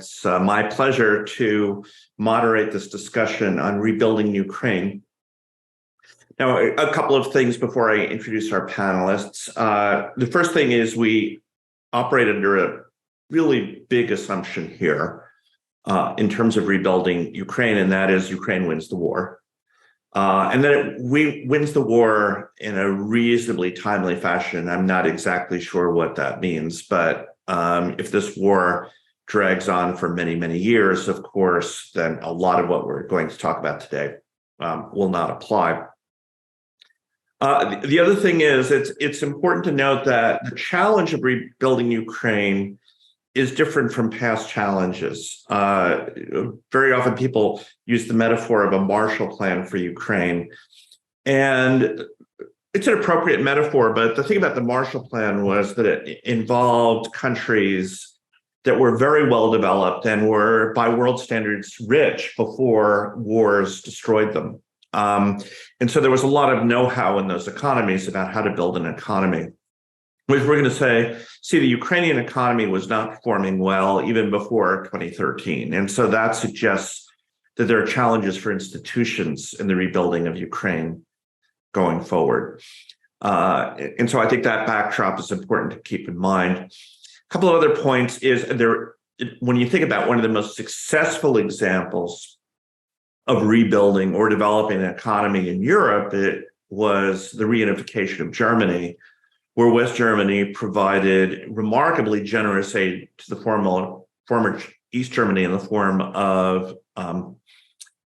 it's my pleasure to moderate this discussion on rebuilding Ukraine. Now, a couple of things before I introduce our panelists. The first thing is we operate under a really big assumption here in terms of rebuilding Ukraine, and that is Ukraine wins the war. And then it wins the war in a reasonably timely fashion. I'm not exactly sure what that means, but if this war drags on for many, many years, of course, then a lot of what we're going to talk about today will not apply. The other thing is it's important to note that the challenge of rebuilding Ukraine is different from past challenges. Very often people use the metaphor of a Marshall Plan for Ukraine. And it's an appropriate metaphor, but the thing about the Marshall Plan was that it involved countries that were very well developed and were, by world standards, rich before wars destroyed them. And so there was a lot of know-how in those economies about how to build an economy. Which we're going to see the Ukrainian economy was not performing well even before 2013. And so that suggests that there are challenges for institutions in the rebuilding of Ukraine going forward. And so I think that backdrop is important to keep in mind. A couple of other points is when you think about one of the most successful examples of rebuilding or developing an economy in Europe, it was the reunification of Germany, where West Germany provided remarkably generous aid to the former East Germany in the form of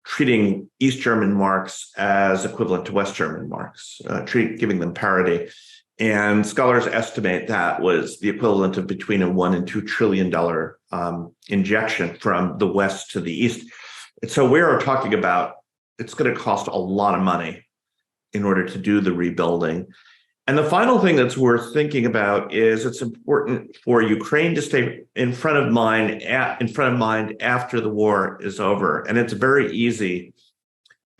treating East German marks as equivalent to West German marks, giving them parity. And scholars estimate that was the equivalent of between a $1 and $2 trillion injection from the West to the East. And so we are talking about it's going to cost a lot of money in order to do the rebuilding. And the final thing that's worth thinking about is it's important for Ukraine to stay in front of mind after the war is over. And it's very easy,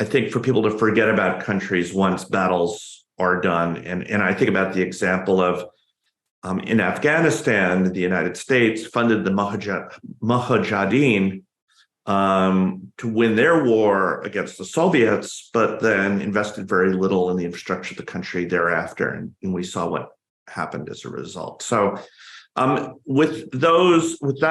I think, for people to forget about countries once battles are done. And I think about the example of in Afghanistan, the United States funded the Mujahideen to win their war against the Soviets, but then invested very little in the infrastructure of the country thereafter. And we saw what happened as a result. So with those sort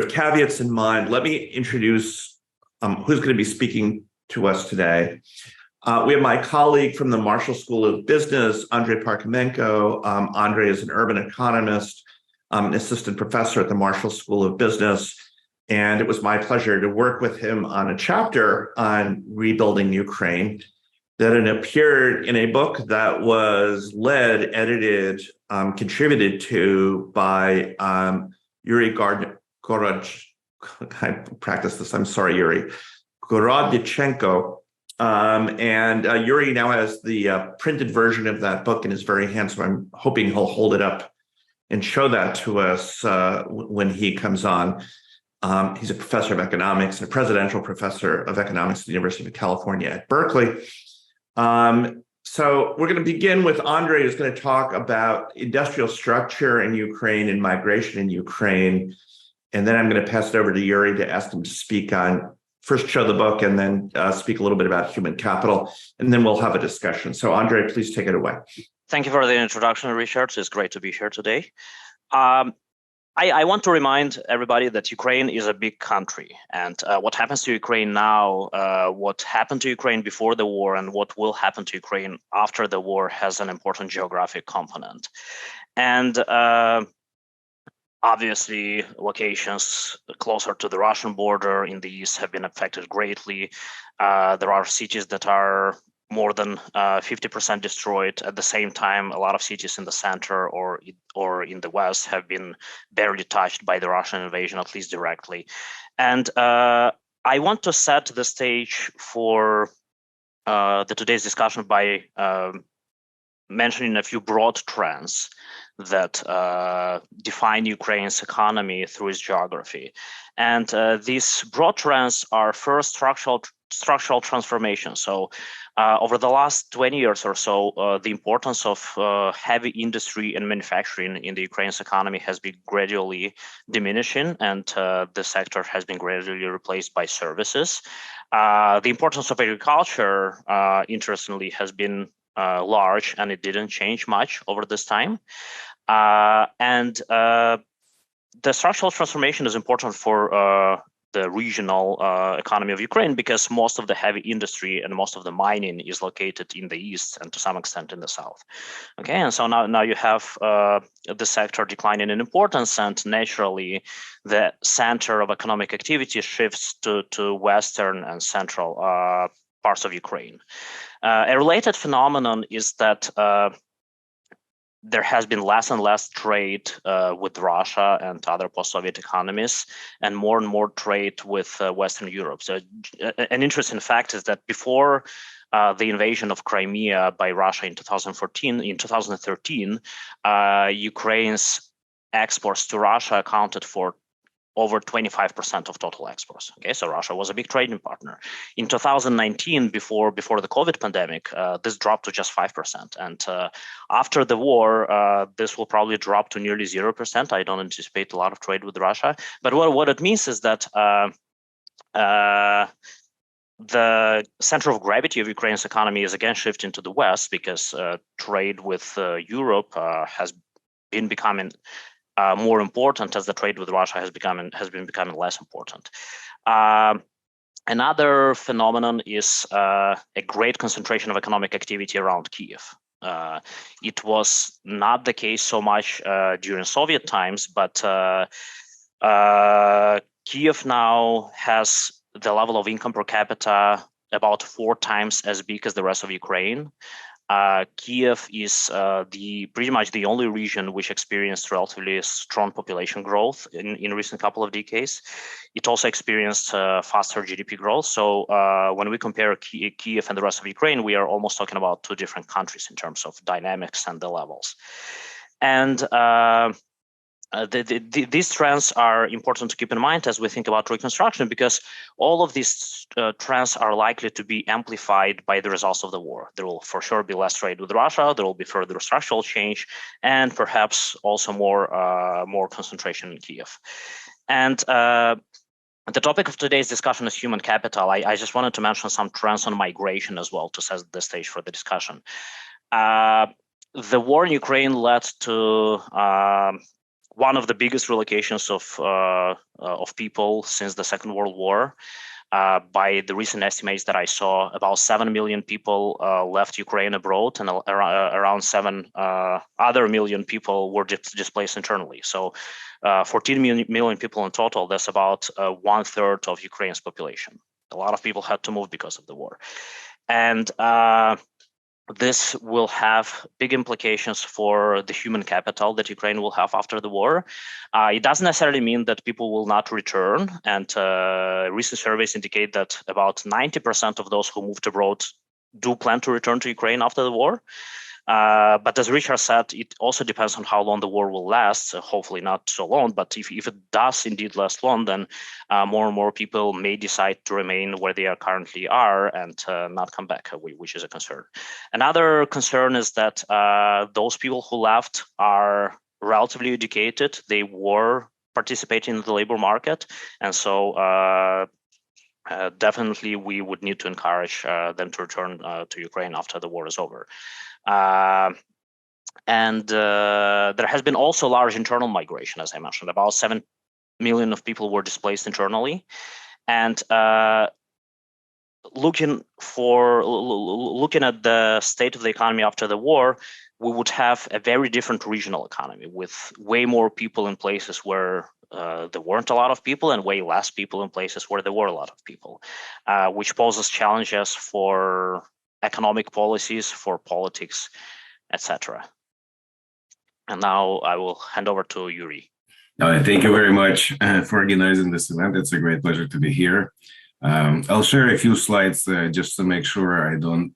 of caveats in mind, let me introduce who's going to be speaking to us today. We have my colleague from the Marshall School of Business, Andrii Parkhomenko. Andrii is an urban economist, an assistant professor at the Marshall School of Business. And it was my pleasure to work with him on a chapter on rebuilding Ukraine that had appeared in a book that was led, edited, contributed to by Yuriy Gorodnichenko. And Yuriy now has the printed version of that book and is very handsome. I'm hoping he'll hold it up and show that to us when he comes on. He's a professor of economics and a presidential professor of economics at the University of California at Berkeley. So we're going to begin with Andrii, who's going to talk about industrial structure in Ukraine and migration in Ukraine. And then I'm going to pass it over to Yuriy to ask him to speak on, first show the book and then speak a little bit about human capital. And then we'll have a discussion. So Andrii, please take it away. Thank you for the introduction, Richard. It's great to be here today. I want to remind everybody that Ukraine is a big country, and what happens to Ukraine now, what happened to Ukraine before the war, and what will happen to Ukraine after the war has an important geographic component. And obviously, locations closer to the Russian border in the east have been affected greatly. There are cities that are more than 50% destroyed. At the same time, a lot of cities in the center or in the west have been barely touched by the Russian invasion, at least directly. And I want to set the stage for today's discussion by mentioning a few broad trends that define Ukraine's economy through its geography. And these broad trends are first structural transformation. So over the last 20 years or so, the importance of heavy industry and manufacturing in the Ukraine's economy has been gradually diminishing, and the sector has been gradually replaced by services. The importance of agriculture, interestingly, has been large, and it didn't change much over this time. The structural transformation is important for the regional economy of Ukraine, because most of the heavy industry and most of the mining is located in the east and to some extent in the south. Okay, and so now you have the sector declining in importance, and naturally the center of economic activity shifts to western and central parts of Ukraine. A related phenomenon is that there has been less and less trade with Russia and other post-Soviet economies, and more trade with Western Europe. So an interesting fact is that before the invasion of Crimea by Russia in 2013, Ukraine's exports to Russia accounted for over 25% of total exports. Okay, so Russia was a big trading partner. In 2019, before the COVID pandemic, this dropped to just 5%. And after the war, this will probably drop to nearly 0%. I don't anticipate a lot of trade with Russia. But what it means is that the center of gravity of Ukraine's economy is again shifting to the West, because trade with Europe has been becoming more important as the trade with Russia has been becoming less important. Another phenomenon is a great concentration of economic activity around Kiev. It was not the case so much during Soviet times, but Kiev now has the level of income per capita about 4 times as big as the rest of Ukraine. Kiev is pretty much the only region which experienced relatively strong population growth in recent couple of decades. It also experienced faster GDP growth. So when we compare Kiev and the rest of Ukraine, we are almost talking about 2 different countries in terms of dynamics and the levels. And these trends are important to keep in mind as we think about reconstruction, because all of these trends are likely to be amplified by the results of the war. There will for sure be less trade with Russia, there will be further structural change, and perhaps also more concentration in Kiev. And the topic of today's discussion is human capital. I just wanted to mention some trends on migration as well to set the stage for the discussion. The war in Ukraine led to one of the biggest relocations of people since the Second World War. By the recent estimates that I saw, about 7 million people left Ukraine abroad, and around 7 other million people were displaced internally. So 14 million people in total, that's about 1/3 of Ukraine's population. A lot of people had to move because of the war. And this will have big implications for the human capital that Ukraine will have after the war. It doesn't necessarily mean that people will not return. And recent surveys indicate that about 90% of those who moved abroad do plan to return to Ukraine after the war. But as Richard said, it also depends on how long the war will last. Hopefully not so long, but if it does indeed last long, then more and more people may decide to remain where they are currently are and not come back, which is a concern. Another concern is that those people who left are relatively educated. They were participating in the labor market, and so definitely we would need to encourage them to return to Ukraine after the war is over. There has been also large internal migration, as I mentioned. About 7 million of people were displaced internally, and looking at the state of the economy after the war, we would have a very different regional economy with way more people in places where there weren't a lot of people, and way less people in places where there were a lot of people, which poses challenges for economic policies, for politics, etc. And now I will hand over to Yuriy. Thank you very much for organizing this event. It's a great pleasure to be here. I'll share a few slides just to make sure I don't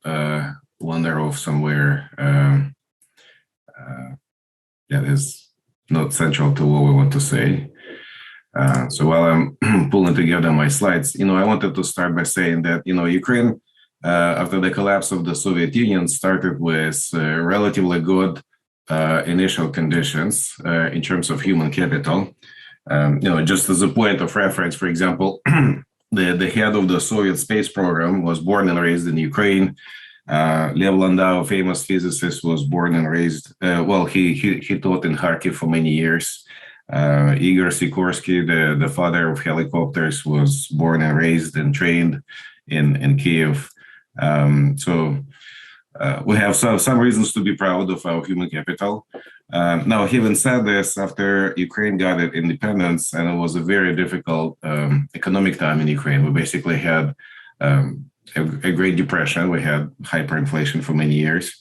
wander off somewhere that is not central to what we want to say. So while I'm pulling together my slides, I wanted to start by saying that, Ukraine, after the collapse of the Soviet Union, started with relatively good initial conditions in terms of human capital. Just as a point of reference, for example, the head of the Soviet space program was born and raised in Ukraine. Lev Landau, famous physicist, was born and raised. He taught in Kharkiv for many years. Igor Sikorsky, the father of helicopters, was born and raised and trained in Kiev. We have some reasons to be proud of our human capital. Now, having said this, after Ukraine got its independence, and it was a very difficult economic time in Ukraine, we basically had a Great Depression. We had hyperinflation for many years.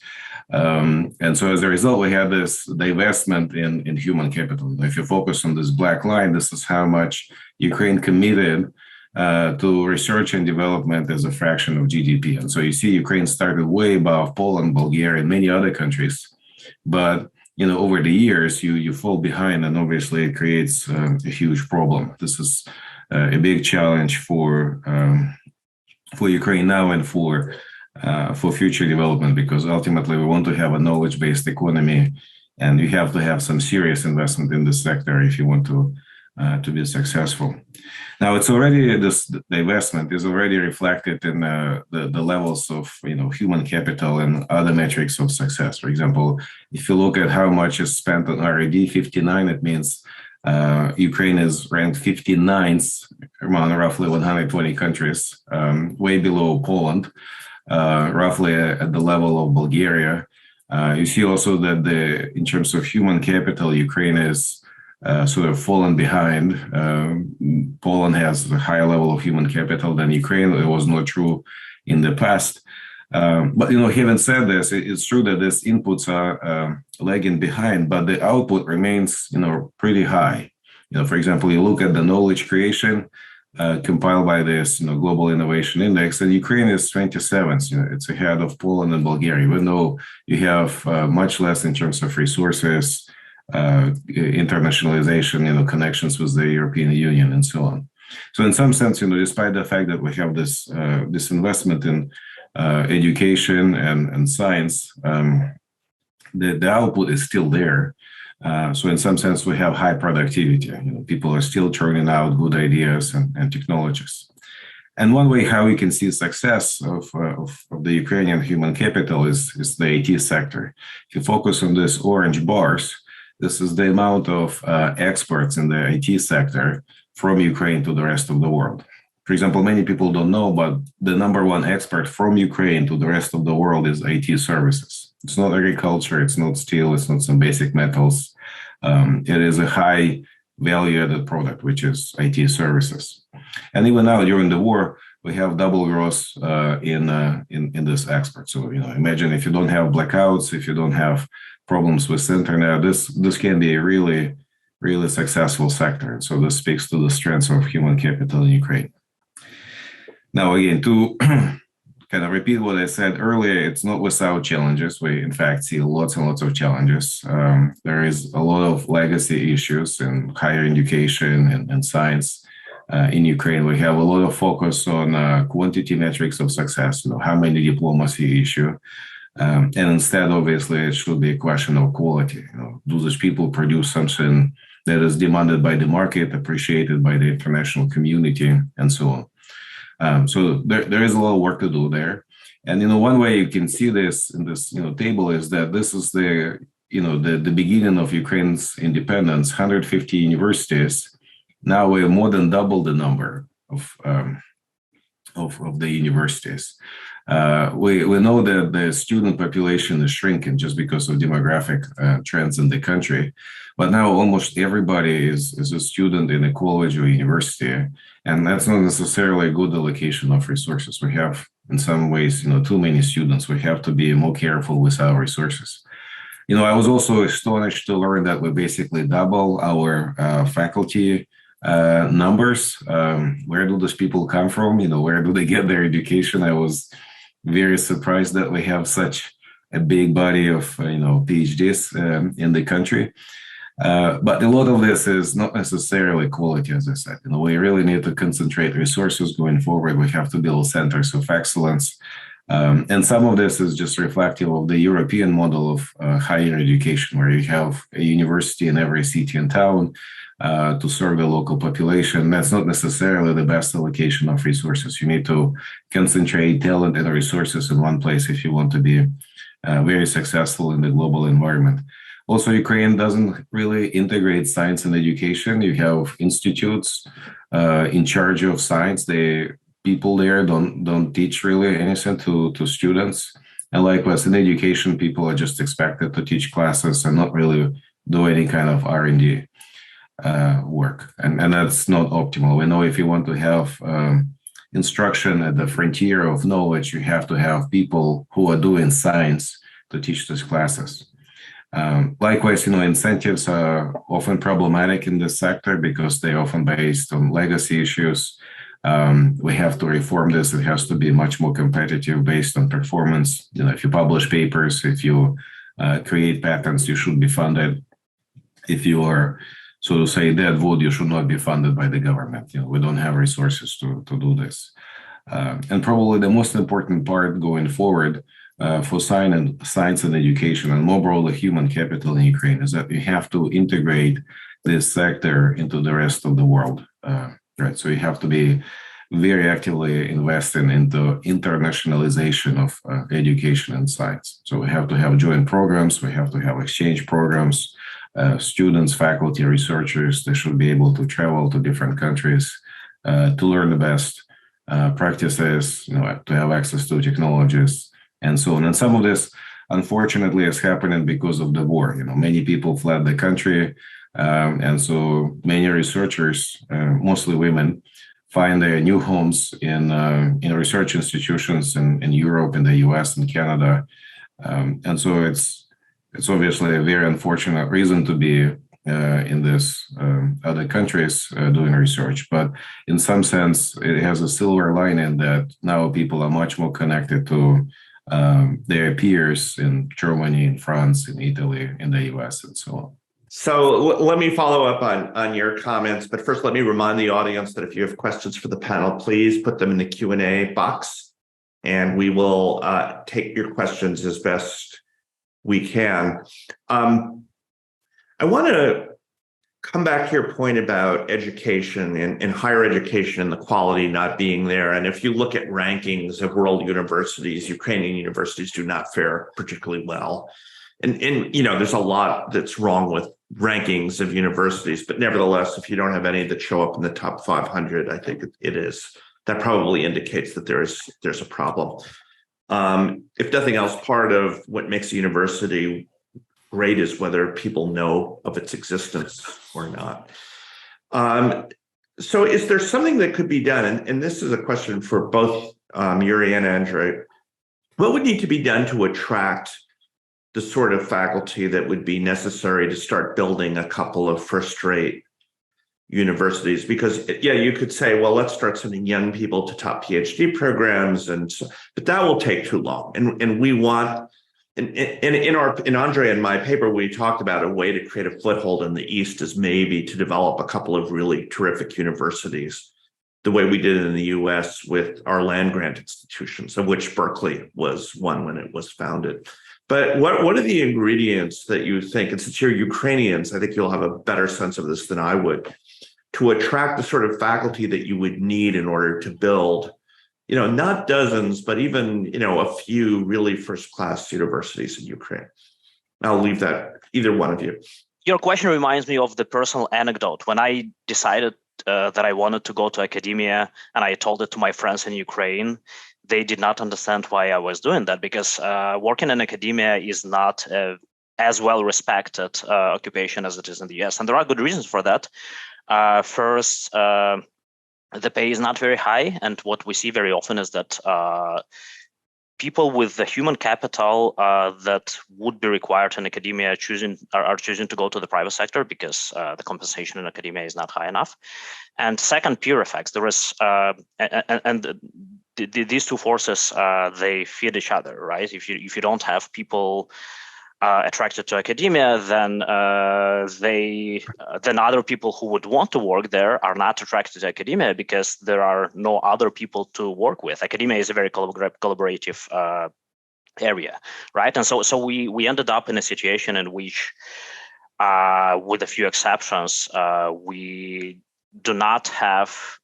And so as a result, we had this divestment in human capital. If you focus on this black line, this is how much Ukraine committed to research and development as a fraction of GDP. And so you see Ukraine started way above Poland, Bulgaria, and many other countries. But over the years, you fall behind, and obviously it creates a huge problem. This is a big challenge for Ukraine now and for future development, because ultimately we want to have a knowledge-based economy, and you have to have some serious investment in this sector if you want to be successful. Now, it's already, the investment is already reflected in the levels of human capital and other metrics of success. For example, if you look at how much is spent on R&D, 59, it means Ukraine is ranked 59th among roughly 120 countries, way below Poland, roughly at the level of Bulgaria. You see also that in terms of human capital, Ukraine is sort of fallen behind. Poland has a higher level of human capital than Ukraine. It was not true in the past. But having said this, it's true that these inputs are lagging behind, but the output remains pretty high. For example, you look at the knowledge creation compiled by this Global Innovation Index, and Ukraine is 27th. It's ahead of Poland and Bulgaria, even though you have much less in terms of resources, internationalization, connections with the European Union, and so on. So in some sense, despite the fact that we have this investment in education and science, the output is still there. So in some sense, we have high productivity. People are still churning out good ideas and technologies. And one way how we can see success of the Ukrainian human capital is the IT sector. If you focus on this orange bars, this is the amount of experts in the IT sector from Ukraine to the rest of the world. For example, many people don't know, but the number one expert from Ukraine to the rest of the world is IT services. It's not agriculture, it's not steel, it's not some basic metals. It is a high value-added product, which is IT services. And even now, during the war, we have double growth in this export. So imagine if you don't have blackouts, if you don't have problems with internet, this can be a really, really successful sector. So this speaks to the strengths of human capital in Ukraine. Now, again, to kind of repeat what I said earlier, it's not without challenges. We, in fact, see lots and lots of challenges. There is a lot of legacy issues in higher education and science. In Ukraine, we have a lot of focus on quantity metrics of success, how many diplomas you issue. And instead, obviously, it should be a question of quality. Do these people produce something that is demanded by the market, appreciated by the international community, and so on. So there is a lot of work to do there. And one way you can see this in this table is that this is the beginning of Ukraine's independence. 150 universities. Now we more than double the number of the universities. We know that the student population is shrinking just because of demographic trends in the country. But now almost everybody is a student in a college or university. And that's not necessarily a good allocation of resources. We have, in some ways, too many students. We have to be more careful with our resources. I was also astonished to learn that we basically double our faculty numbers. Where do those people come from? Where do they get their education? I was very surprised that we have such a big body of PhDs in the country. But a lot of this is not necessarily quality, as I said. We really need to concentrate resources going forward. We have to build centers of excellence. And some of this is just reflective of the European model of higher education, where you have a university in every city and town to serve the local population. That's not necessarily the best allocation of resources. You need to concentrate talent and resources in one place if you want to be very successful in the global environment. Also, Ukraine doesn't really integrate science and education. You have institutes in charge of science. People there don't teach really anything to students. And likewise, in education, people are just expected to teach classes and not really do any kind of R&D work. And that's not optimal. We know if you want to have instruction at the frontier of knowledge, you have to have people who are doing science to teach these classes. Likewise, incentives are often problematic in this sector because they're often based on legacy issues. We have to reform this. It has to be much more competitive based on performance. If you publish papers, if you create patents, you should be funded. If you are, so to say, dead wood, you should not be funded by the government. We don't have resources to do this. And probably the most important part going forward for science and education, and more broadly human capital in Ukraine, is that you have to integrate this sector into the rest of the world. Right, so you have to be very actively investing into internationalization of education and science. So we have to have joint programs, we have to have exchange programs. Students, faculty, researchers, they should be able to travel to different countries to learn the best practices, to have access to technologies, and so on. And some of this, unfortunately, is happening because of the war. Many people fled the country, and so many researchers, mostly women, find their new homes in research institutions in Europe, in the US, and Canada. And so it's obviously a very unfortunate reason to be in this other countries doing research. But in some sense, it has a silver lining that now people are much more connected to their peers in Germany, in France, in Italy, in the US, and so on. So let me follow up on your comments, but first let me remind the audience that if you have questions for the panel, please put them in the Q&A box, and we will take your questions as best we can. I want to come back to your point about education and higher education and the quality not being there. And if you look at rankings of world universities, Ukrainian universities do not fare particularly well. And there's a lot that's wrong with rankings of universities, but nevertheless, if you don't have any that show up in the top 500, I think it is. That probably indicates that there's a problem. If nothing else, part of what makes a university great is whether people know of its existence or not. So is there something that could be done? And this is a question for both Yuriy and Andrii. What would need to be done to attract the sort of faculty that would be necessary to start building a couple of first-rate universities? Because you could say, well, let's start sending young people to top PhD programs, but that will take too long. And we want, in Andrii and my paper, we talked about a way to create a foothold in the East is maybe to develop a couple of really terrific universities, the way we did in the US with our land grant institutions, of which Berkeley was one when it was founded. But what are the ingredients that you think, and since you're Ukrainians, I think you'll have a better sense of this than I would, to attract the sort of faculty that you would need in order to build, not dozens, but even, a few really first-class universities in Ukraine? I'll leave that, either one of you. Your question reminds me of the personal anecdote. When I decided that I wanted to go to academia and I told it to my friends in Ukraine, they did not understand why I was doing that, because working in academia is not as well respected occupation as it is in the US. And there are good reasons for that. First, the pay is not very high. And what we see very often is that people with the human capital that would be required in academia are choosing to go to the private sector because the compensation in academia is not high enough. And second, peer effects. There is these two forces, they feed each other, right? If you don't have people attracted to academia, then then other people who would want to work there are not attracted to academia because there are no other people to work with. Academia is a very collaborative area, right? And so we ended up in a situation in which, with a few exceptions, we do not have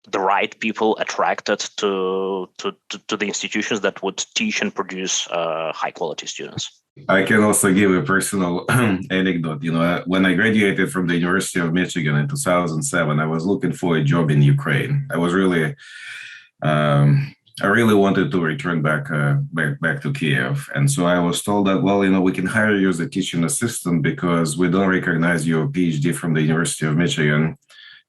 the right people attracted to the institutions that would teach and produce high quality students. I can also give a personal anecdote. When I graduated from the University of Michigan in 2007, I was looking for a job in Ukraine. I was really, I really wanted to return back to Kiev, and so I was told that, well, we can hire you as a teaching assistant because we don't recognize your PhD from the University of Michigan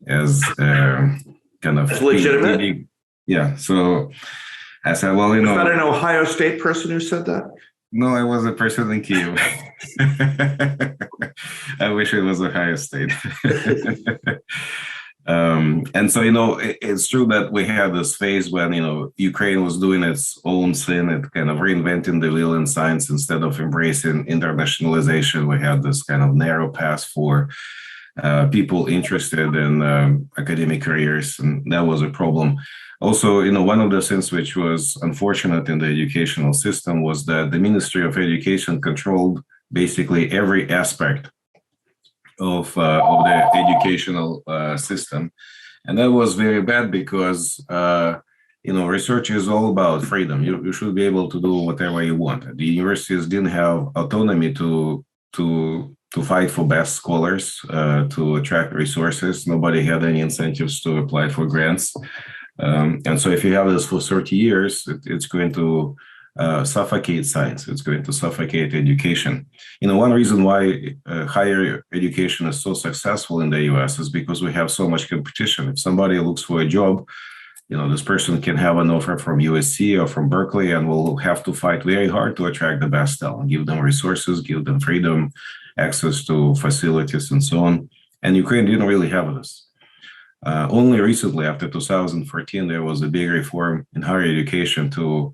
as kind of That's legitimate. Yeah. So I said, well, Was that an Ohio State person who said that? No, I was a person in Kiev. I wish it was Ohio State. And so, it's true that we had this phase when, Ukraine was doing its own thing, it kind of reinventing the wheel in science instead of embracing internationalization. We had this kind of narrow path for people interested in academic careers, and that was a problem. Also, one of the things which was unfortunate in the educational system was that the Ministry of Education controlled basically every aspect of the educational system. And that was very bad because, research is all about freedom. You should be able to do whatever you want. The universities didn't have autonomy to fight for best scholars, to attract resources. Nobody had any incentives to apply for grants. And so if you have this for 30 years, it's going to suffocate science. It's going to suffocate education. One reason why higher education is so successful in the US is because we have so much competition. If somebody looks for a job, this person can have an offer from USC or from Berkeley and will have to fight very hard to attract the best talent, give them resources, give them freedom, access to facilities, and so on. And Ukraine didn't really have this. Only recently, after 2014, there was a big reform in higher education to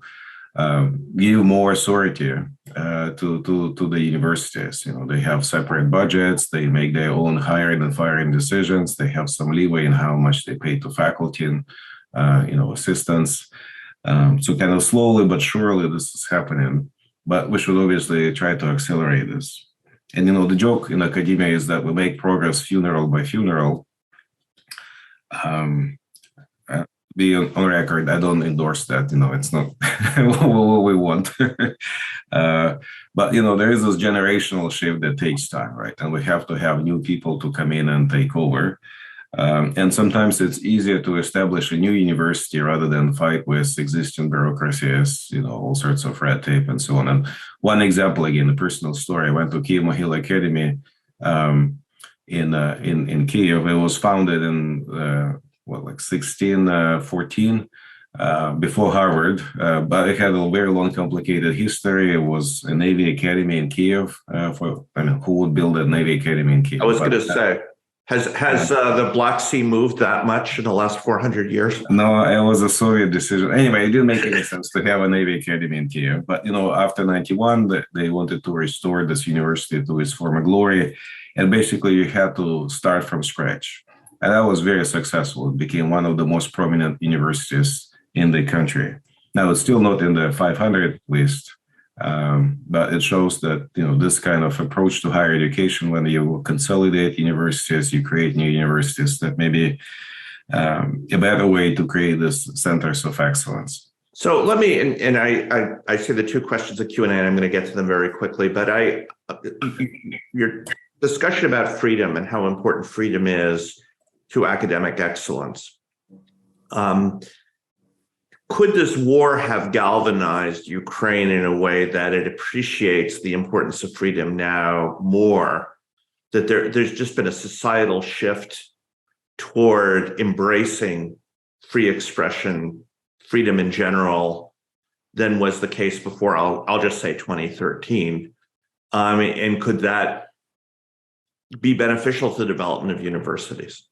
give more authority to the universities. They have separate budgets, they make their own hiring and firing decisions, they have some leeway in how much they pay to faculty and assistants. So kind of slowly but surely this is happening, but we should obviously try to accelerate this. And the joke in academia is that we make progress funeral by funeral. Be on record, I don't endorse that. It's not what we want. But there is this generational shift that takes time, right? And we have to have new people to come in and take over. And sometimes it's easier to establish a new university rather than fight with existing bureaucracies, all sorts of red tape and so on. And one example, again, a personal story. I went to Kiev Mohyla Academy in Kiev. It was founded in 1614 before Harvard, but it had a very long, complicated history. It was a Navy Academy in Kiev. Who would build a Navy Academy in Kiev? I was going to say, has the Black Sea moved that much in the last 400 years? No, it was a Soviet decision. Anyway, it didn't make any sense to have a Navy Academy in Kiev. But after 91, they wanted to restore this university to its former glory, and basically you had to start from scratch. And that was very successful. It became one of the most prominent universities in the country. Now, it's still not in the 500 list, but it shows that, this kind of approach to higher education, when you consolidate universities, you create new universities, that may be a better way to create these centers of excellence. So let me, and I see the two questions of Q&A, and I'm going to get to them very quickly, but your discussion about freedom and how important freedom is to academic excellence. Could this war have galvanized Ukraine in a way that it appreciates the importance of freedom now more? That there's just been a societal shift toward embracing free expression, freedom in general, than was the case before, I'll just say 2013. And could that be beneficial to the development of universities?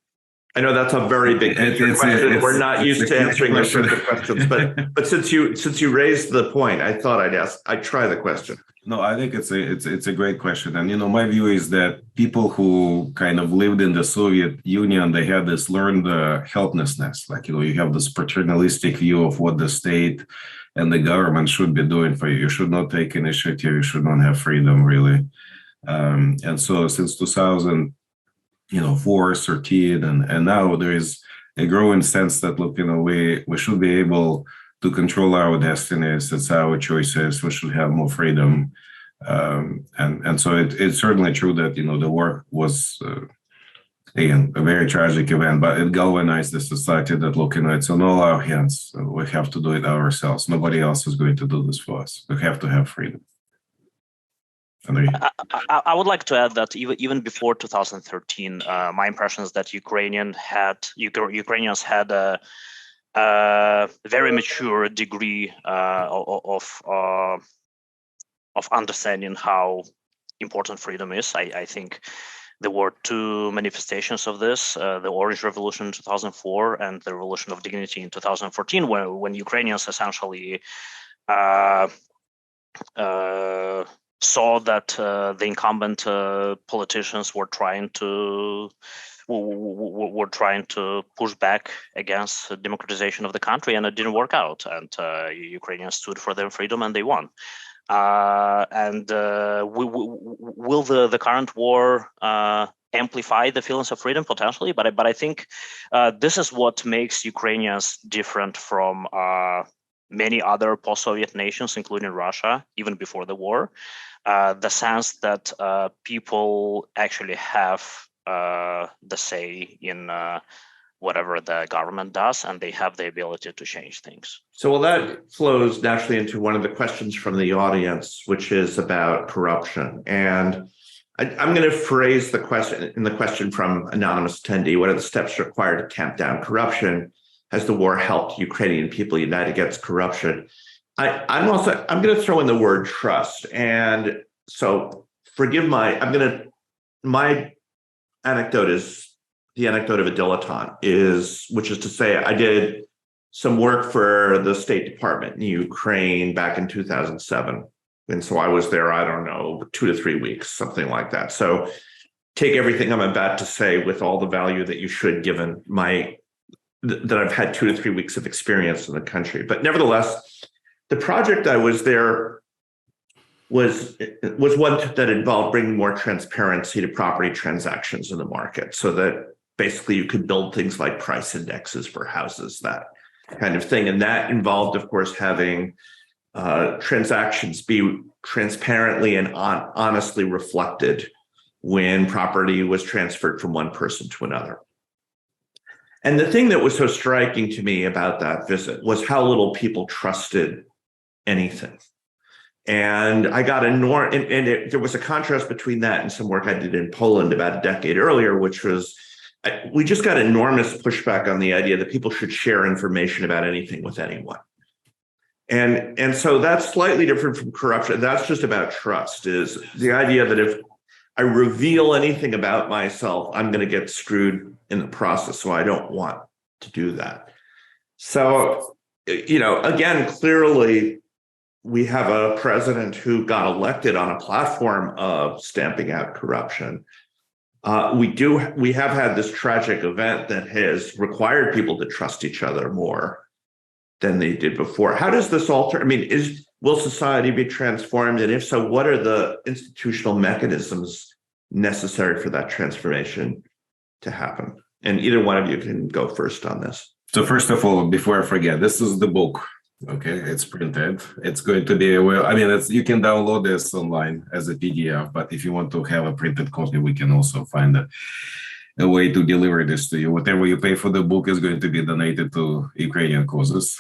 I know that's a very big question. We're not used to answering those sorts of questions, but since you raised the point, I thought I'd try the question. No, I think it's a great question, and my view is that people who kind of lived in the Soviet Union, they had this learned helplessness. Like you have this paternalistic view of what the state and the government should be doing for you. You should not take initiative. You should not have freedom, really. And so since 2004, 13, and now there is a growing sense that, look, we should be able to control our destinies. It's our choices. We should have more freedom. And so it's certainly true that, the war was, again, a very tragic event, but it galvanized the society that, look, it's on all our hands. We have to do it ourselves. Nobody else is going to do this for us. We have to have freedom. Andrii? I would like to add that even before 2013, my impression is that Ukrainians had a very mature degree of understanding how important freedom is. I think there were two manifestations of this: the Orange Revolution in 2004 and the Revolution of Dignity in 2014, when Ukrainians essentially saw that the incumbent politicians were trying to push back against the democratization of the country, and it didn't work out. And Ukrainians stood for their freedom, and they won. Will the current war amplify the feelings of freedom? Potentially, but I think this is what makes Ukrainians different from many other post-Soviet nations, including Russia, even before the war. The sense that people actually have the say in whatever the government does, and they have the ability to change things. So, that flows naturally into one of the questions from the audience, which is about corruption. And I'm going to phrase the question from anonymous attendee: what are the steps required to tamp down corruption? Has the war helped Ukrainian people unite against corruption? I'm going to throw in the word trust. And so forgive my anecdote is the anecdote of a dilettante, which is to say, I did some work for the State Department in Ukraine back in 2007. And so I was there, 2 to 3 weeks, something like that. So take everything I'm about to say with all the value that you should, given that I've had 2 to 3 weeks of experience in the country. But nevertheless, the project I was there was one that involved bringing more transparency to property transactions in the market, so that basically you could build things like price indexes for houses, that kind of thing. And that involved, of course, having transactions be transparently and honestly reflected when property was transferred from one person to another. And the thing that was so striking to me about that visit was how little people trusted anything. And I got there was a contrast between that and some work I did in Poland about a decade earlier, which was, we just got enormous pushback on the idea that people should share information about anything with anyone. And so that's slightly different from corruption. That's just about trust, is the idea that if I reveal anything about myself, I'm going to get screwed in the process. So I don't want to do that. So, again, clearly we have a president who got elected on a platform of stamping out corruption. We have had this tragic event that has required people to trust each other more than they did before. How does this alter? Will society be transformed? And if so, what are the institutional mechanisms necessary for that transformation to happen? And either one of you can go first on this. So first of all, before I forget, this is the book. Okay, it's printed. It's going to be, you can download this online as a PDF, but if you want to have a printed copy, we can also find a way to deliver this to you. Whatever you pay for the book is going to be donated to Ukrainian causes.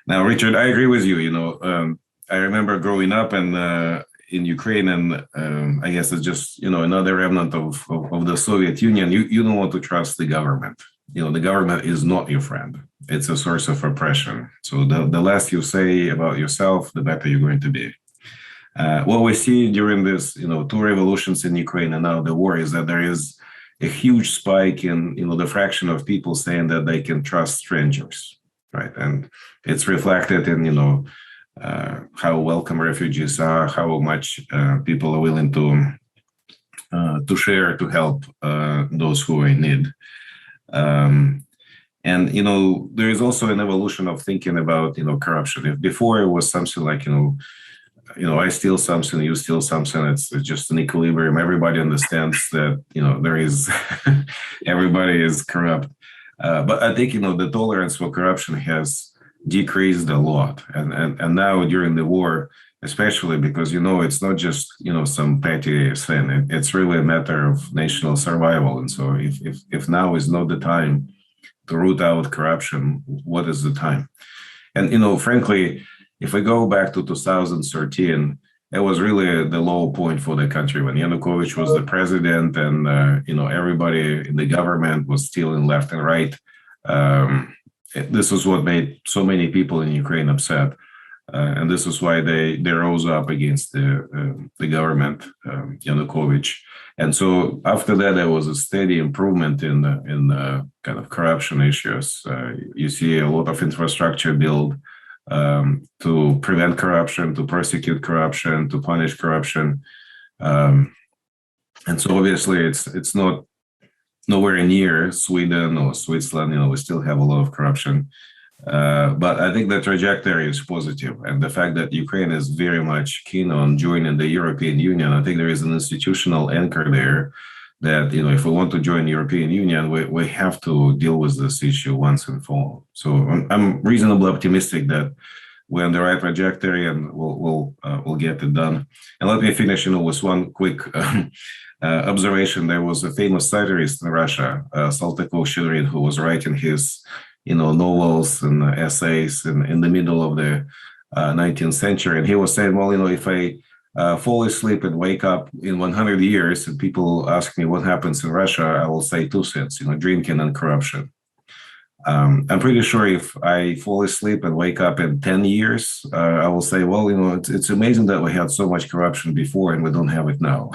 Now, Richard, I agree with you. I remember growing up in Ukraine, and I guess it's just another remnant of the Soviet Union. You don't want to trust the government. The government is not your friend. It's a source of oppression. So the less you say about yourself, the better you're going to be. What we see during this, two revolutions in Ukraine and now the war is that there is a huge spike in the fraction of people saying that they can trust strangers, right? And it's reflected in how welcome refugees are, how much people are willing to share, to help those who are in need. And there is also an evolution of thinking about corruption. If before it was something like I steal something, you steal something, it's just an equilibrium. Everybody understands that there is everybody is corrupt. But I think the tolerance for corruption has decreased a lot, and now during the war, especially because it's not just some petty thing. It's really a matter of national survival. And so if now is not the time to root out corruption, what is the time? And frankly, if we go back to 2013, it was really the low point for the country when Yanukovych was the president, and everybody in the government was stealing left and right. This is what made so many people in Ukraine upset. And this is why they rose up against the government, Yanukovych. And so after that, there was a steady improvement in the kind of corruption issues. You see a lot of infrastructure built to prevent corruption, to prosecute corruption, to punish corruption. And so obviously it's not nowhere near Sweden or Switzerland. We still have a lot of corruption. But I think the trajectory is positive, and the fact that Ukraine is very much keen on joining the European Union, I think there is an institutional anchor there that if we want to join the European Union, we have to deal with this issue once and for all. So I'm reasonably optimistic that we're on the right trajectory, and we'll get it done. And let me finish, with one quick observation. There was a famous satirist in Russia, Saltykov-Shcherin, who was writing his novels and essays in the middle of the 19th century. And he was saying, well, if I fall asleep and wake up in 100 years and people ask me what happens in Russia, I will say two things, drinking and corruption. I'm pretty sure if I fall asleep and wake up in 10 years, I will say, well, it's amazing that we had so much corruption before and we don't have it now.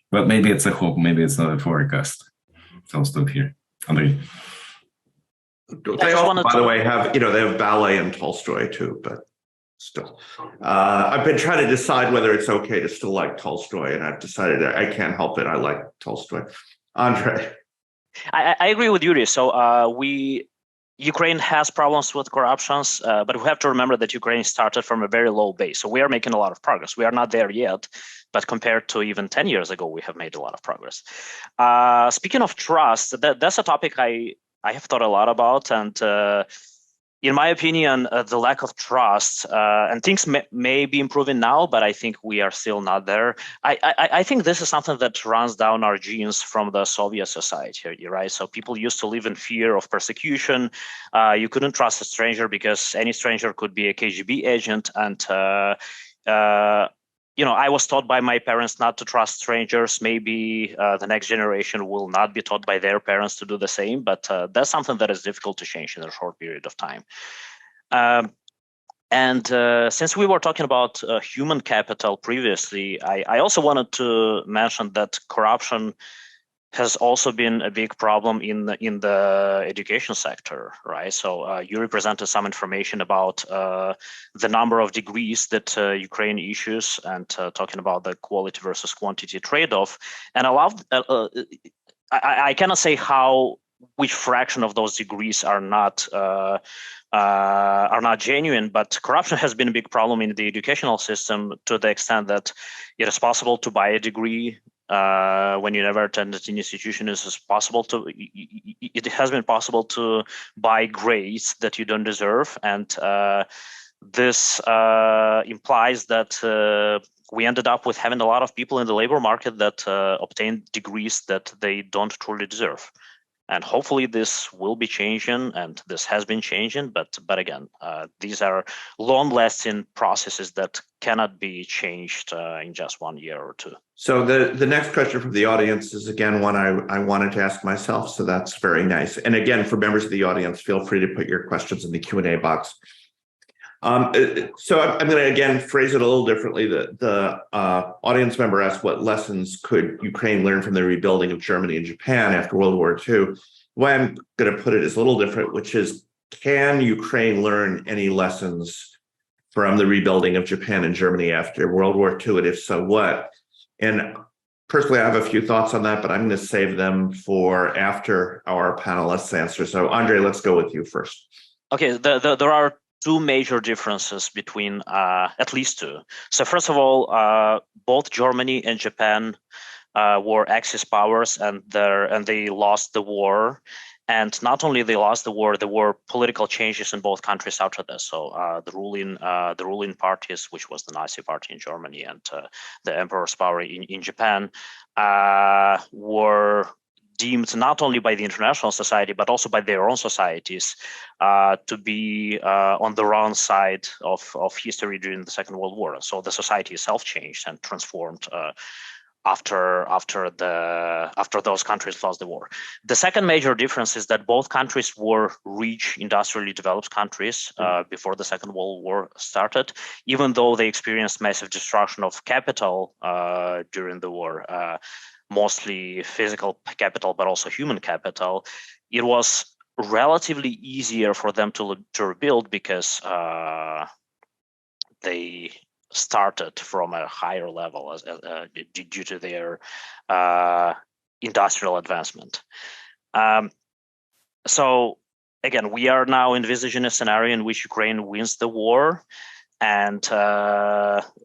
But maybe it's a hope, maybe it's not a forecast. So I'll stop here. Andrii. They also, by the way, have they have ballet and Tolstoy too, but still, I've been trying to decide whether it's okay to still like Tolstoy, and I've decided that I can't help it. I like Tolstoy. Andrii. I agree with Yuriy. So Ukraine has problems with corruptions, but we have to remember that Ukraine started from a very low base. So we are making a lot of progress. We are not there yet, but compared to even 10 years ago, we have made a lot of progress. Speaking of trust, that's a topic I have thought a lot about, and in my opinion, the lack of trust and things may be improving now, but I think we are still not there. I think this is something that runs down our genes from the Soviet society, right? So people used to live in fear of persecution. You couldn't trust a stranger because any stranger could be a KGB agent, and I was taught by my parents not to trust strangers. Maybe the next generation will not be taught by their parents to do the same, but that's something that is difficult to change in a short period of time. And since we were talking about human capital previously, I also wanted to mention that corruption has also been a big problem in the education sector, right? So you presented some information about the number of degrees that Ukraine issues, and talking about the quality versus quantity trade-off. And I cannot say which fraction of those degrees are not genuine, but corruption has been a big problem in the educational system to the extent that it is possible to buy a degree when you never attended an institution. It has been possible to buy grades that you don't deserve, and this implies that we ended up with having a lot of people in the labor market that obtain degrees that they don't truly deserve. And hopefully this will be changing, and this has been changing. But again, these are long-lasting processes that cannot be changed in just 1 year or two. So the next question from the audience is, again, one I wanted to ask myself. So that's very nice. And again, for members of the audience, feel free to put your questions in the Q&A box. So I'm going to again phrase it a little differently. The audience member asked what lessons could Ukraine learn from the rebuilding of Germany and Japan after World War II. The way I'm going to put it is a little different, which is, can Ukraine learn any lessons from the rebuilding of Japan and Germany after World War II? And if so, what? And personally, I have a few thoughts on that, but I'm going to save them for after our panelists answer. So Andrii, let's go with you first. Okay, there are two major differences between, at least two. So first of all, both Germany and Japan were Axis powers, and they lost the war. And not only they lost the war, there were political changes in both countries after this. So the ruling parties, which was the Nazi Party in Germany and the Emperor's power in Japan, were deemed not only by the international society but also by their own societies to be on the wrong side of history during the Second World War. So the society itself changed and transformed after those countries lost the war. The second major difference is that both countries were rich, industrially developed countries before the Second World War started, even though they experienced massive destruction of capital during the war. Mostly physical capital, but also human capital. It was relatively easier for them to rebuild because they started from a higher level due to their industrial advancement. So again, we are now envisaging a scenario in which Ukraine wins the war, and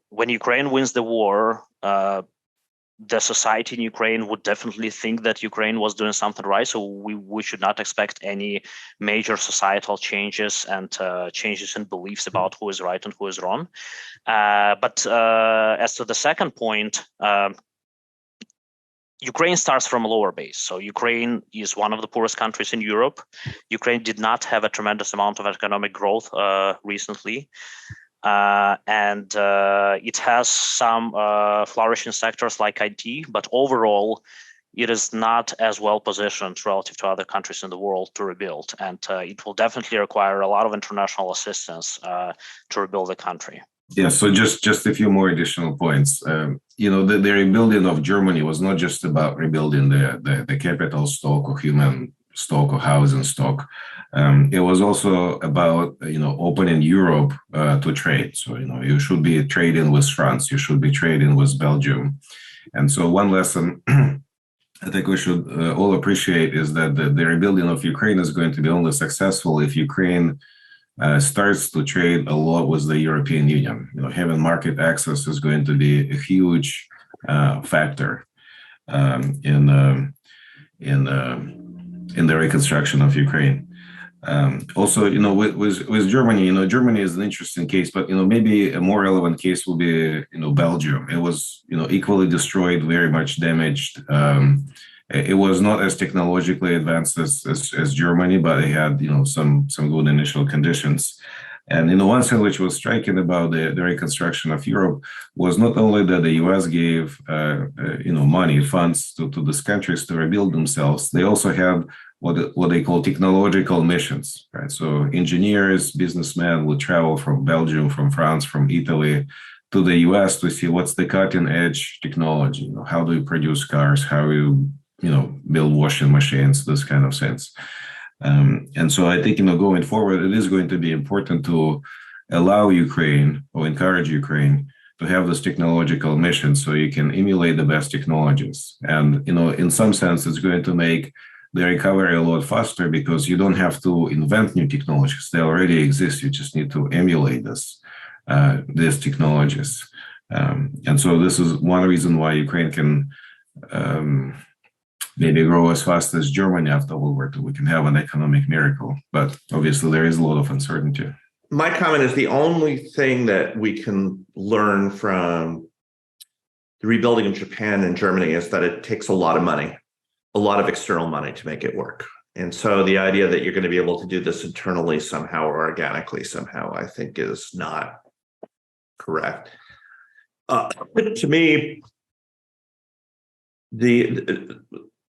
when Ukraine wins the war, the society in Ukraine would definitely think that Ukraine was doing something right. So we should not expect any major societal changes and changes in beliefs about who is right and who is wrong. But as to the second point, Ukraine starts from a lower base. So Ukraine is one of the poorest countries in Europe. Ukraine did not have a tremendous amount of economic growth recently. And it has some flourishing sectors like IT, but overall, it is not as well positioned relative to other countries in the world to rebuild. And it will definitely require a lot of international assistance to rebuild the country. Yeah, so just a few more additional points. The rebuilding of Germany was not just about rebuilding the capital stock or human stock or housing stock. It was also about opening Europe to trade. So you should be trading with France, you should be trading with Belgium, and so one lesson I think we should all appreciate is that the rebuilding of Ukraine is going to be only successful if Ukraine starts to trade a lot with the European Union. Having market access is going to be a huge factor in the reconstruction of Ukraine. Also, with Germany, Germany is an interesting case, but maybe a more relevant case will be Belgium. It was equally destroyed, very much damaged. It was not as technologically advanced as Germany, but it had some good initial conditions. And one thing which was striking about the reconstruction of Europe was not only that the US gave money, funds to these countries to rebuild themselves, they also had what they call technological missions, right? So engineers, businessmen would travel from Belgium, from France, from Italy to the US to see what's the cutting edge technology. How do you produce cars? How you build washing machines? This kind of things. And so I think, going forward, it is going to be important to allow Ukraine or encourage Ukraine to have this technological mission so you can emulate the best technologies. And, in some sense, it's going to make the recovery a lot faster because you don't have to invent new technologies. They already exist. You just need to emulate these technologies. And so this is one reason why Ukraine can maybe grow as fast as Germany after World War II. We can have an economic miracle, but obviously there is a lot of uncertainty. My comment is the only thing that we can learn from the rebuilding of Japan and Germany is that it takes a lot of money, a lot of external money to make it work. And so the idea that you're going to be able to do this internally somehow or organically somehow, I think is not correct. To me,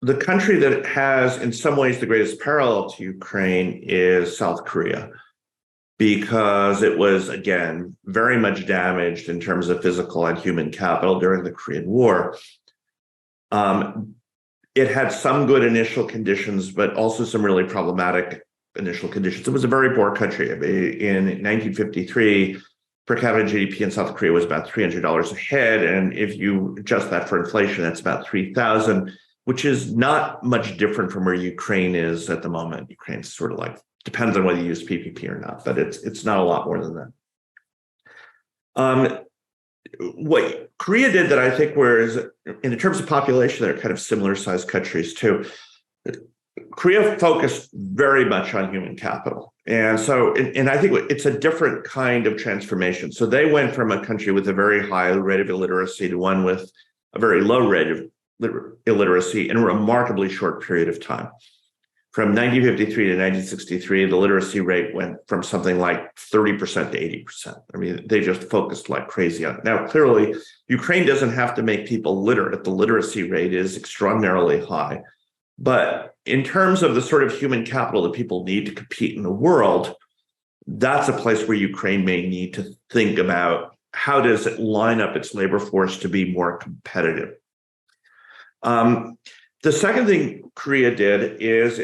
the country that has in some ways the greatest parallel to Ukraine is South Korea. because it was, again, very much damaged in terms of physical and human capital during the Korean War. It had some good initial conditions, but also some really problematic initial conditions. It was a very poor country. In 1953, per capita GDP in South Korea was about $300 a head. And if you adjust that for inflation, that's about 3,000, which is not much different from where Ukraine is at the moment. Ukraine's sort of like, depends on whether you use PPP or not, but it's not a lot more than that. What Korea did that I think was, in terms of population, they're kind of similar sized countries too. Korea focused very much on human capital. And so, and I think it's a different kind of transformation. So they went from a country with a very high rate of illiteracy to one with a very low rate of illiteracy in a remarkably short period of time. From 1953 to 1963, the literacy rate went from something like 30% to 80%. I mean, they just focused like crazy on it. Now, clearly, Ukraine doesn't have to make people literate. The literacy rate is extraordinarily high. But in terms of the sort of human capital that people need to compete in the world, that's a place where Ukraine may need to think about how does it line up its labor force to be more competitive. The second thing Korea did is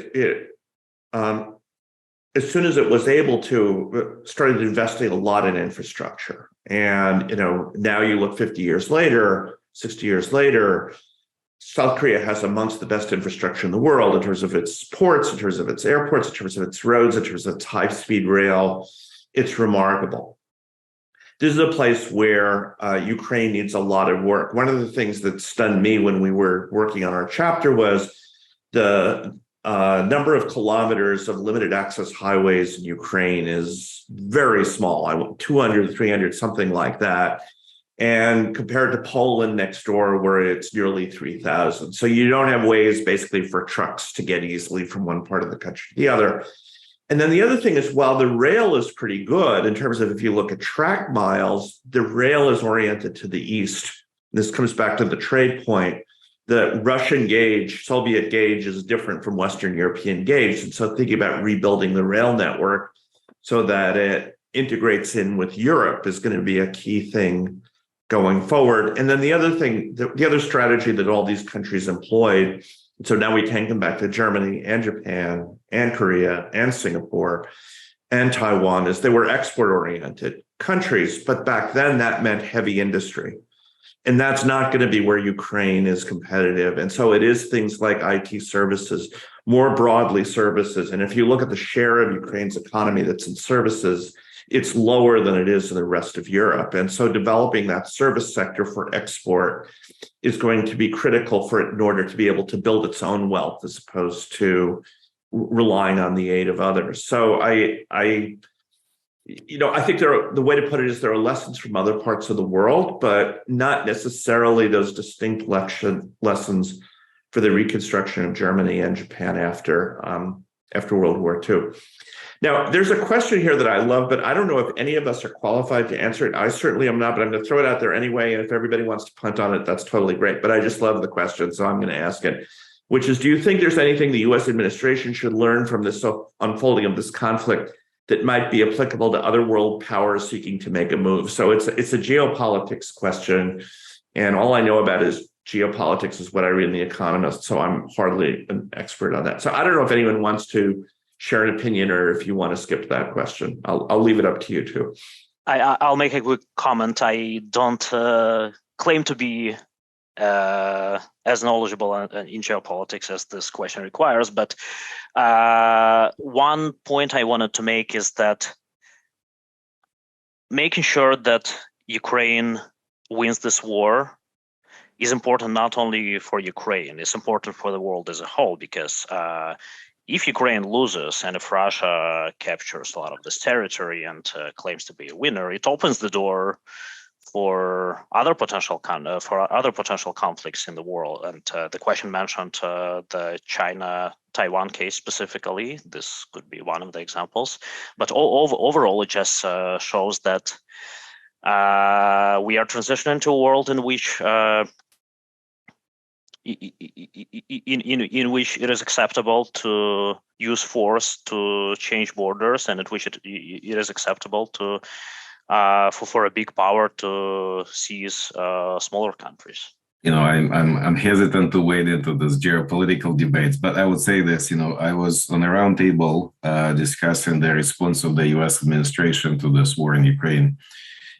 as soon as it was able to, started investing a lot in infrastructure. And now you look 50 years later, 60 years later, South Korea has amongst the best infrastructure in the world in terms of its ports, in terms of its airports, in terms of its roads, in terms of its high-speed rail. It's remarkable. This is a place where Ukraine needs a lot of work. One of the things that stunned me when we were working on our chapter was the number of kilometers of limited access highways in Ukraine is very small, 200, 300, something like that. And compared to Poland next door, where it's nearly 3,000. So you don't have ways basically for trucks to get easily from one part of the country to the other. And then the other thing is, while the rail is pretty good in terms of if you look at track miles, the rail is oriented to the east. This comes back to the trade point. The Russian gauge, Soviet gauge is different from Western European gauge. And so thinking about rebuilding the rail network so that it integrates in with Europe is going to be a key thing going forward. And then the other thing, the other strategy that all these countries employed, so now we can come back to Germany and Japan and Korea and Singapore and Taiwan, is they were export-oriented countries. But back then that meant heavy industry. And that's not going to be where Ukraine is competitive. And so it is things like IT services, more broadly services. And if you look at the share of Ukraine's economy that's in services, it's lower than it is in the rest of Europe. And so developing that service sector for export is going to be critical for it in order to be able to build its own wealth as opposed to relying on the aid of others. So I think the way to put it is there are lessons from other parts of the world, but not necessarily those distinct lessons for the reconstruction of Germany and Japan after World War II. Now, there's a question here that I love, but I don't know if any of us are qualified to answer it. I certainly am not, but I'm going to throw it out there anyway. And if everybody wants to punt on it, that's totally great. But I just love the question, so I'm going to ask it, which is, do you think there's anything the U.S. administration should learn from this unfolding of this conflict that might be applicable to other world powers seeking to make a move? So it's a geopolitics question. And all I know about is geopolitics is what I read in The Economist. So I'm hardly an expert on that. So I don't know if anyone wants to share an opinion or if you want to skip that question. I'll leave it up to you too. I'll make a quick comment. I don't claim to be as knowledgeable in geopolitics as this question requires, but one point I wanted to make is that making sure that Ukraine wins this war is important not only for Ukraine, it's important for the world as a whole, because if Ukraine loses and if Russia captures a lot of this territory and claims to be a winner, it opens the door for other potential conflicts in the world. And the question mentioned the China-Taiwan case specifically. This could be one of the examples. But overall, it just shows that we are transitioning to a world in which in which it is acceptable to use force to change borders, and in which it is acceptable to for a big power to seize smaller countries. I'm hesitant to wade into this geopolitical debates, but I would say this. I was on a roundtable discussing the response of the U.S. administration to this war in Ukraine.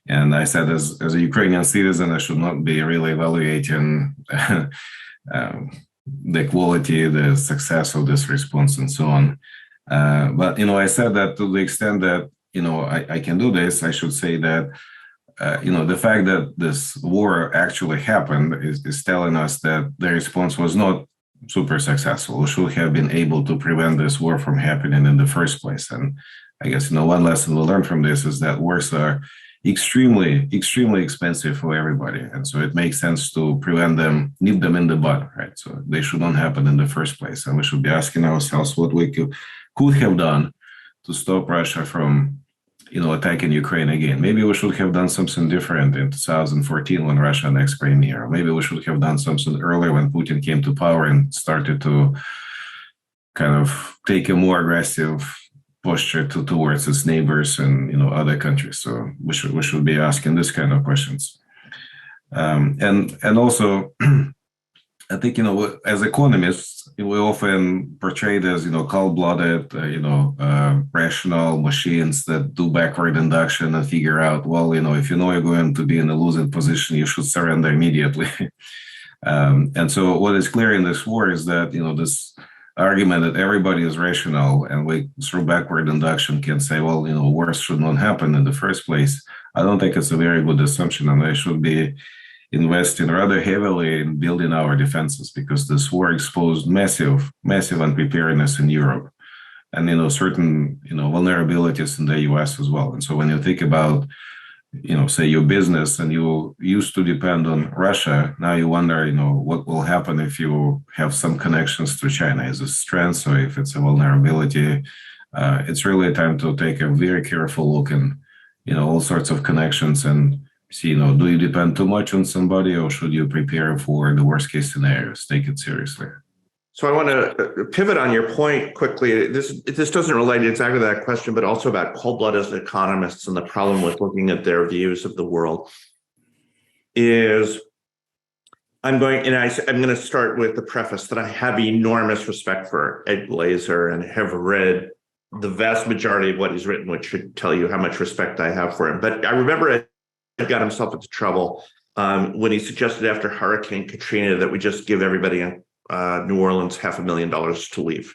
And I said, as a Ukrainian citizen, I should not be really evaluating the quality, the success of this response, and so on. But I said that to the extent that I can do this, I should say that the fact that this war actually happened is telling us that the response was not super successful. We should have been able to prevent this war from happening in the first place. And I guess one lesson we learned from this is that wars are extremely, extremely expensive for everybody. And so it makes sense to prevent them, nip them in the bud, right? So they should not happen in the first place. And we should be asking ourselves what we could have done to stop Russia from, attacking Ukraine again. Maybe we should have done something different in 2014 when Russia annexed Crimea. Or maybe we should have done something earlier when Putin came to power and started to kind of take a more aggressive posture towards its neighbors and other countries. So we should be asking this kind of questions. And also, I think as economists, we often portrayed as cold-blooded, rational machines that do backward induction and figure out, well, if you're going to be in a losing position, you should surrender immediately. And so what is clear in this war is that this argument that everybody is rational and we through backward induction can say, well, wars should not happen in the first place. I don't think it's a very good assumption, and they should be investing rather heavily in building our defenses, because this war exposed massive unpreparedness in Europe and certain vulnerabilities in the US as well. And so when you think about say your business and you used to depend on Russia, now you wonder, what will happen if you have some connections to China? Is it strength or if it's a vulnerability? It's really time to take a very careful look in, all sorts of connections and see, do you depend too much on somebody, or should you prepare for the worst case scenarios? Take it seriously. So I want to pivot on your point quickly. This doesn't relate exactly to that question, but also about cold-blooded economists and the problem with looking at their views of the world. I'm going to start with the preface that I have enormous respect for Ed Glaeser and have read the vast majority of what he's written, which should tell you how much respect I have for him. But I remember Ed got himself into trouble when he suggested after Hurricane Katrina that we just give everybody in New Orleans $500,000 to leave,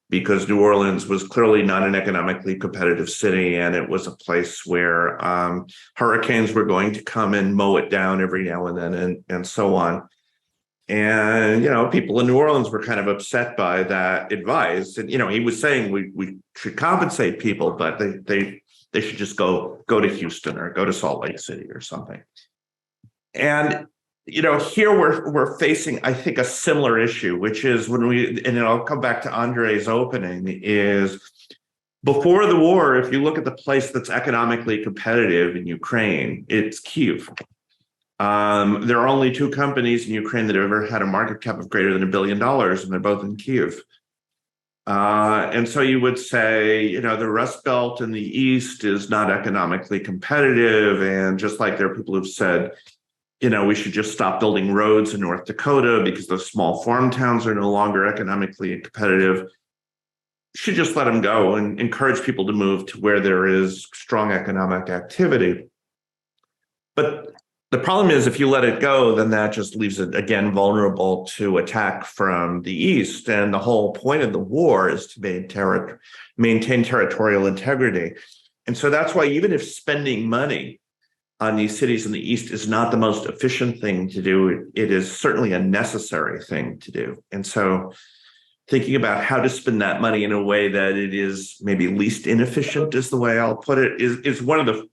because New Orleans was clearly not an economically competitive city, and it was a place where hurricanes were going to come and mow it down every now and then, and so on. And people in New Orleans were kind of upset by that advice. And he was saying we should compensate people, but they should just go to Houston or go to Salt Lake City or something. And here we're facing, I think, a similar issue, which is and I'll come back to Andrei's opening, is before the war, if you look at the place that's economically competitive in Ukraine, it's Kyiv. There are only two companies in Ukraine that have ever had a market cap of greater than $1 billion, and they're both in Kyiv. And so you would say, the Rust Belt in the East is not economically competitive. And just like there are people who've said, we should just stop building roads in North Dakota because those small farm towns are no longer economically competitive. Should just let them go and encourage people to move to where there is strong economic activity. But the problem is, if you let it go, then that just leaves it again vulnerable to attack from the east. And the whole point of the war is to maintain territorial integrity. And so that's why even if spending money on these cities in the east is not the most efficient thing to do, it is certainly a necessary thing to do. And so thinking about how to spend that money in a way that it is maybe least inefficient, is the way I'll put it, is one of the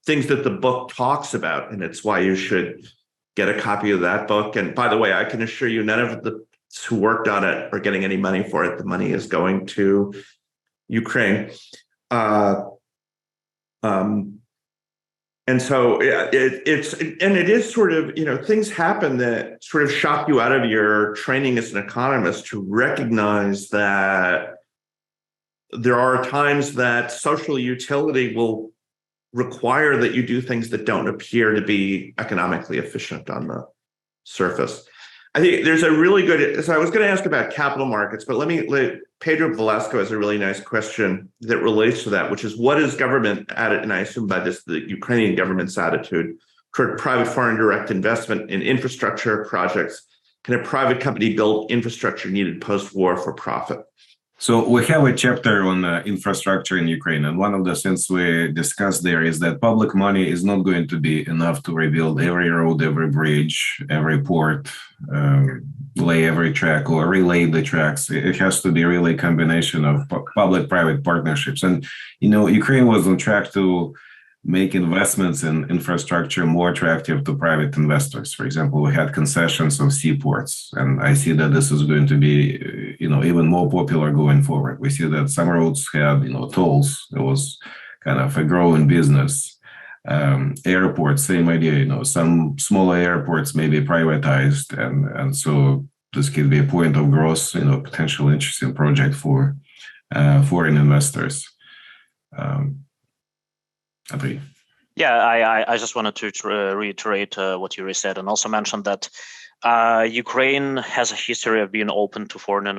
things that the book talks about. And it's why you should get a copy of that book. And by the way, I can assure you, none of the who worked on it are getting any money for it. The money is going to Ukraine. And so it is sort of, things happen that sort of shock you out of your training as an economist to recognize that there are times that social utility will require that you do things that don't appear to be economically efficient on the surface. I think there's a really good, so I was going to ask about capital markets, but let Pedro Velasco has a really nice question that relates to that, which is what is government attitude, and I assume by this, the Ukrainian government's attitude toward private foreign direct investment in infrastructure projects? Can a private company build infrastructure needed post-war for profit? So we have a chapter on infrastructure in Ukraine, and one of the things we discussed there is that public money is not going to be enough to rebuild every road, every bridge, every port, lay every track or relay the tracks. It has to be really a combination of public-private partnerships. And, Ukraine was on track to make investments in infrastructure more attractive to private investors. For example, we had concessions of seaports, and I see that this is going to be, even more popular going forward. We see that some roads had, tolls. It was kind of a growing business. Airports, same idea. Some smaller airports may be privatized, and so this could be a point of growth. Potential interesting project for foreign investors. Andrii. Yeah, I just wanted to reiterate what Yuriy said, and also mention that Ukraine has a history of being open to foreign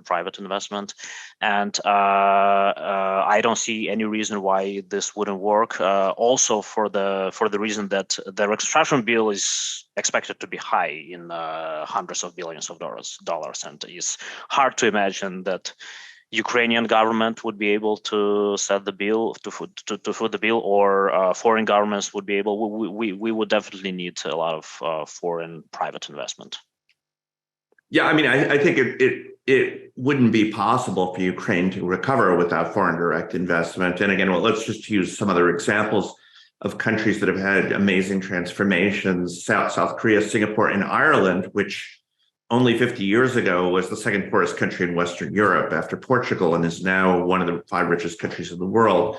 private investment, and I don't see any reason why this wouldn't work. Also, for the reason that the reconstruction bill is expected to be high in hundreds of billions of dollars, and it's hard to imagine that Ukrainian government would be able to set the bill, to foot the bill, or foreign governments would be able. We would definitely need a lot of foreign private investment. Yeah, I mean, I think it wouldn't be possible for Ukraine to recover without foreign direct investment. And again, let's just use some other examples of countries that have had amazing transformations: South Korea, Singapore, and Ireland, which only 50 years ago was the second poorest country in Western Europe after Portugal, and is now one of the 5 richest countries in the world.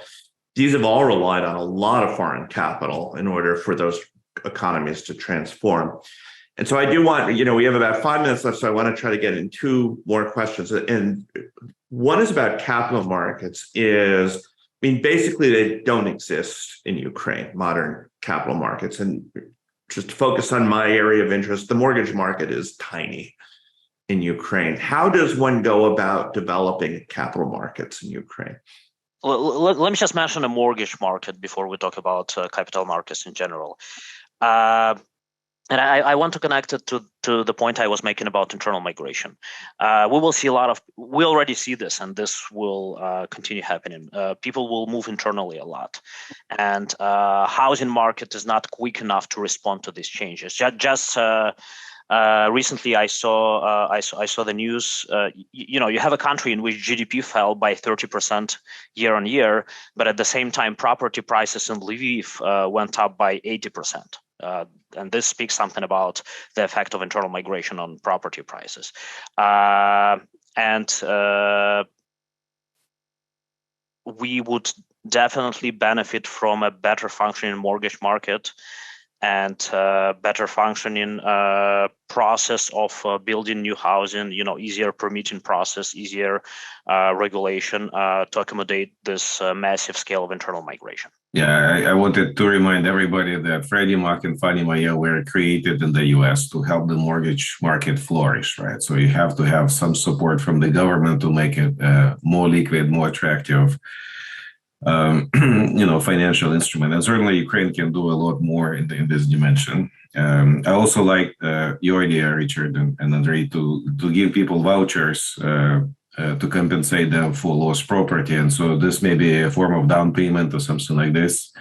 These have all relied on a lot of foreign capital in order for those economies to transform. And so I do want, we have about 5 minutes left, so I want to try to get in 2 more questions. And one is about capital markets. Basically they don't exist in Ukraine, modern capital markets. And just to focus on my area of interest, the mortgage market is tiny in Ukraine. How does one go about developing capital markets in Ukraine? Let me just mention the mortgage market before we talk about capital markets in general. And I want to connect it to the point I was making about internal migration. We will see we already see this, and this will continue happening. People will move internally a lot, and housing market is not quick enough to respond to these changes. Just recently, I saw the news. You have a country in which GDP fell by 30% year on year, but at the same time, property prices in Lviv went up by 80%. And this speaks something about the effect of internal migration on property prices. And we would definitely benefit from a better functioning mortgage market and better functioning process of building new housing, easier permitting process, easier regulation to accommodate this massive scale of internal migration. Yeah, I wanted to remind everybody that Freddie Mac and Fannie Mae were created in the US to help the mortgage market flourish, right? So you have to have some support from the government to make it more liquid, more attractive, financial instrument. And certainly Ukraine can do a lot more in this dimension. I also like your idea, Richard and Andrii, to give people vouchers to compensate them for lost property. And so this may be a form of down payment or something like this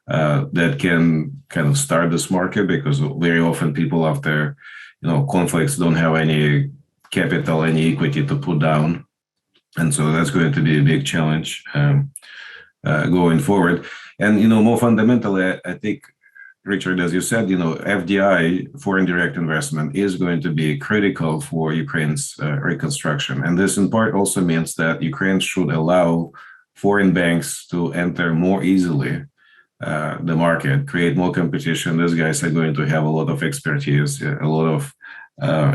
that can kind of start this market, because very often people after, conflicts don't have any capital, any equity to put down. And so that's going to be a big challenge going forward. And, more fundamentally, I think, Richard, as you said, FDI, foreign direct investment, is going to be critical for Ukraine's reconstruction. And this in part also means that Ukraine should allow foreign banks to enter more easily the market, create more competition. These guys are going to have a lot of expertise, a lot of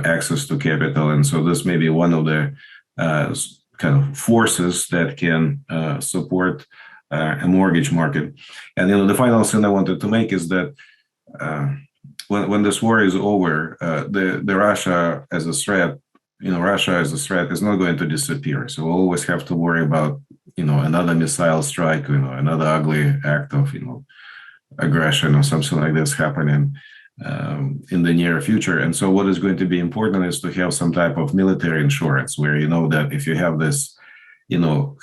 access to capital, and so this may be one of the kind of forces that can support a mortgage market. And the final thing I wanted to make is that when this war is over, the Russia as a threat, Russia as a threat is not going to disappear. So we'll always have to worry about another missile strike, another ugly act of aggression or something like this happening in the near future. And so what is going to be important is to have some type of military insurance where that if you have this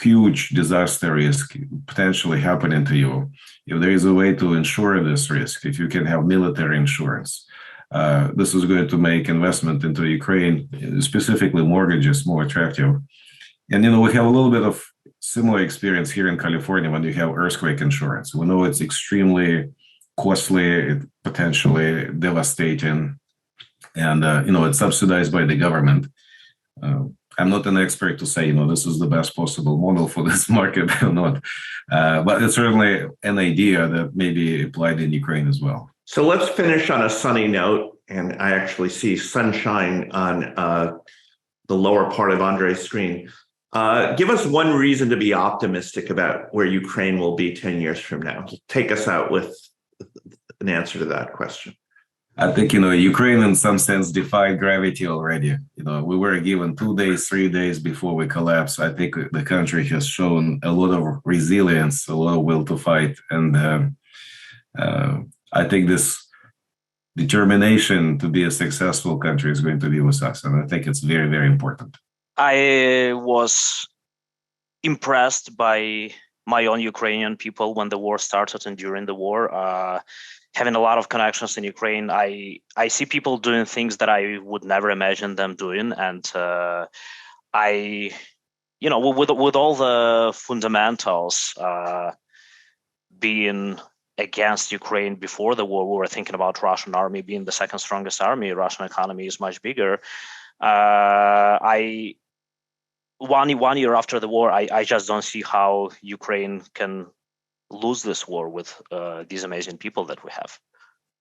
huge disaster risk potentially happening to you, if there is a way to insure this risk, if you can have military insurance, this is going to make investment into Ukraine, specifically mortgages, more attractive. And we have a little bit of similar experience here in California when you have earthquake insurance. We know it's extremely costly, potentially devastating, and it's subsidized by the government. I'm not an expert to say this is the best possible model for this market or not, but it's certainly an idea that may be applied in Ukraine as well. So let's finish on a sunny note, and I actually see sunshine on the lower part of Andrei's screen. Give us one reason to be optimistic about where Ukraine will be 10 years from now. Take us out with an answer to that question. I think, Ukraine in some sense defied gravity already. We were given 2 days, 3 days before we collapsed. I think the country has shown a lot of resilience, a lot of will to fight. And I think this determination to be a successful country is going to be with us. And I think it's very, very important. I was impressed by my own Ukrainian people when the war started and during the war. Having a lot of connections in Ukraine, I see people doing things that I would never imagine them doing, and with all the fundamentals being against Ukraine before the war, we were thinking about Russian army being the second strongest army. Russian economy is much bigger. One year after the war, I just don't see how Ukraine can lose this war with these amazing people that we have.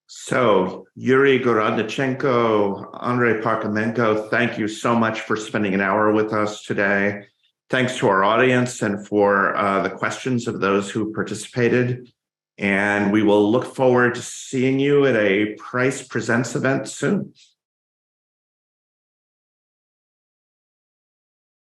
So, Yuriy Gorodnichenko, Andrii Parkhomenko, thank you so much for spending an hour with us today. Thanks to our audience and for the questions of those who participated. And we will look forward to seeing you at a Price Presents event soon.